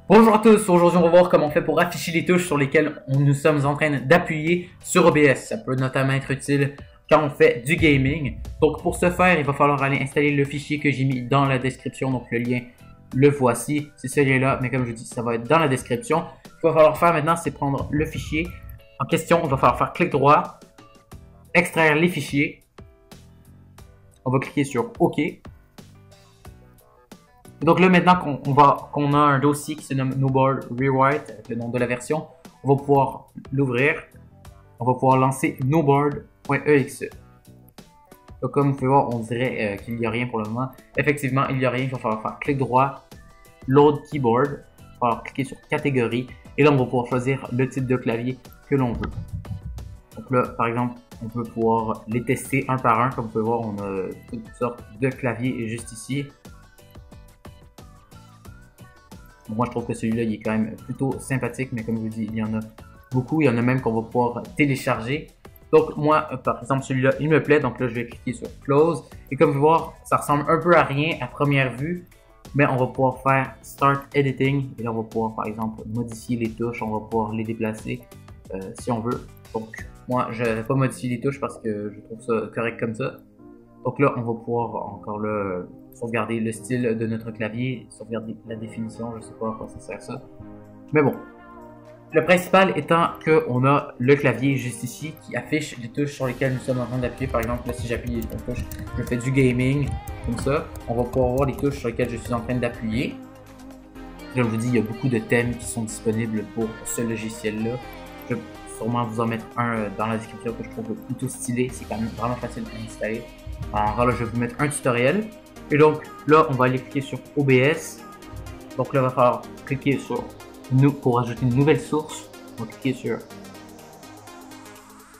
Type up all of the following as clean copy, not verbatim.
Bonjour à tous, aujourd'hui on va voir comment on fait pour afficher les touches sur lesquelles nous sommes en train d'appuyer sur OBS. Ça peut notamment être utile quand on fait du gaming. Donc pour ce faire, il va falloir aller installer le fichier que j'ai mis dans la description. Donc le lien, le voici, c'est ce lien-là, mais comme je vous dis, ça va être dans la description. Ce qu'il va falloir faire maintenant, c'est prendre le fichier en question. Il va falloir faire clic droit, extraire les fichiers. On va cliquer sur OK. Donc là, maintenant qu'on a un dossier qui se nomme Noboard Rewrite, avec le nom de la version, on va pouvoir l'ouvrir. On va pouvoir lancer noboard.exe. Donc comme vous pouvez voir, on dirait qu'il n'y a rien pour le moment. Effectivement, il n'y a rien. Il va falloir faire clic droit, Load Keyboard. Il va falloir cliquer sur Catégorie. Et là, on va pouvoir choisir le type de clavier que l'on veut. Donc là, par exemple, on peut pouvoir les tester un par un. Comme vous pouvez voir, on a toutes sortes de claviers juste ici. Moi, je trouve que celui-là, il est quand même plutôt sympathique, mais comme je vous dis, il y en a beaucoup. Il y en a même qu'on va pouvoir télécharger. Donc, moi, par exemple, celui-là, il me plaît. Donc là, je vais cliquer sur Close. Et comme vous pouvez voir, ça ressemble un peu à rien à première vue. Mais on va pouvoir faire Start Editing. Et là, on va pouvoir, par exemple, modifier les touches. On va pouvoir les déplacer si on veut. Donc, moi, je ne vais pas modifier les touches parce que je trouve ça correct comme ça. Donc là, on va pouvoir encore là sauvegarder le style de notre clavier, sauvegarder la définition, je sais pas à quoi ça sert ça. Mais bon, le principal étant qu'on a le clavier juste ici qui affiche les touches sur lesquelles nous sommes en train d'appuyer. Par exemple, là, si j'appuie sur une touche, je fais du gaming, comme ça, on va pouvoir voir les touches sur lesquelles je suis en train d'appuyer. Comme je vous dis, il y a beaucoup de thèmes qui sont disponibles pour ce logiciel-là. Je vais sûrement vous en mettre un dans la description que je trouve plutôt stylé, c'est quand même vraiment facile à installer. Alors là, je vais vous mettre un tutoriel. Et donc là, on va aller cliquer sur OBS. Donc là, il va falloir cliquer sur pour ajouter une nouvelle source. On va cliquer sur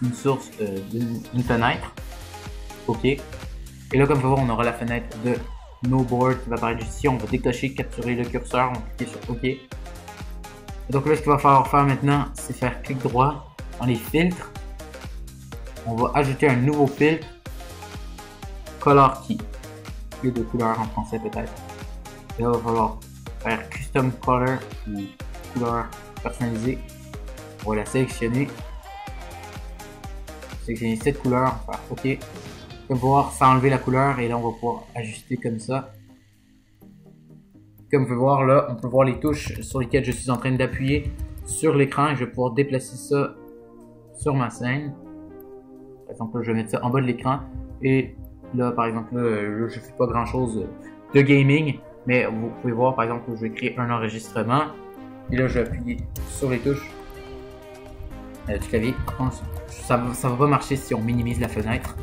une source d'une fenêtre. OK. Et là, comme vous pouvez voir, on aura la fenêtre de Noboard qui va apparaître juste ici. On va décocher, capturer le curseur. On va cliquer sur OK. Et donc là, ce qu'il va falloir faire maintenant, c'est faire clic droit dans les filtres. On va ajouter un nouveau filtre. Color Key, les deux couleurs en français peut-être. Et là, il va falloir faire Custom Color ou couleur personnalisée. On va la sélectionner. Sélectionner cette couleur, on va faire OK. On va pouvoir s'enlever la couleur et là, on va pouvoir ajuster comme ça. Comme vous pouvez voir là, on peut voir les touches sur lesquelles je suis en train d'appuyer sur l'écran et je vais pouvoir déplacer ça sur ma scène. Par exemple, je vais mettre ça en bas de l'écran et là, par exemple, là, je ne fais pas grand chose de gaming, mais vous pouvez voir, par exemple, que je vais créer un enregistrement. Et là, je vais appuyer sur les touches du clavier. Ça va pas marcher si on minimise la fenêtre.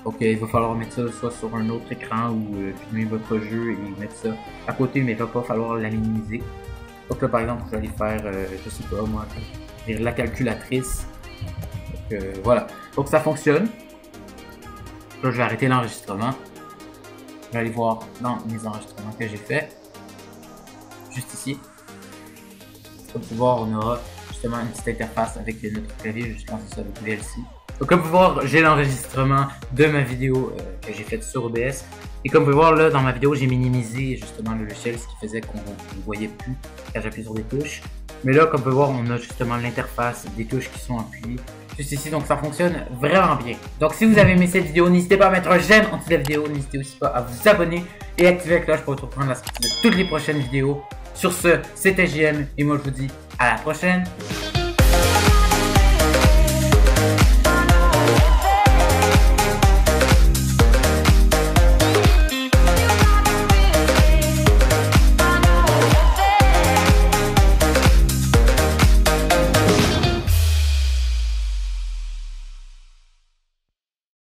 Donc, il va falloir mettre ça soit sur un autre écran ou filmer votre jeu et mettre ça à côté, mais il va pas falloir la minimiser. Donc là, par exemple, je vais aller faire, je sais pas moi, la calculatrice. Donc, voilà. Donc, ça fonctionne. Là, je vais arrêter l'enregistrement. Je vais aller voir dans mes enregistrements que j'ai fait. Juste ici. Comme vous pouvez voir, on aura justement une petite interface avec notre clavier. Je pense que ça avec VLC. Donc, comme vous pouvez voir, j'ai l'enregistrement de ma vidéo que j'ai faite sur OBS. Et comme vous pouvez voir, là, dans ma vidéo, j'ai minimisé justement le logiciel, ce qui faisait qu'on ne voyait plus quand j'appuie sur des touches. Mais là, comme vous pouvez voir, on a justement l'interface des touches qui sont appuyées juste ici, donc ça fonctionne vraiment bien. Donc si vous avez aimé cette vidéo, n'hésitez pas à mettre un j'aime en dessous de la vidéo, n'hésitez aussi pas à vous abonner et activer la cloche pour vous retrouver dans la sortie de toutes les prochaines vidéos. Sur ce, c'était JM et moi je vous dis à la prochaine.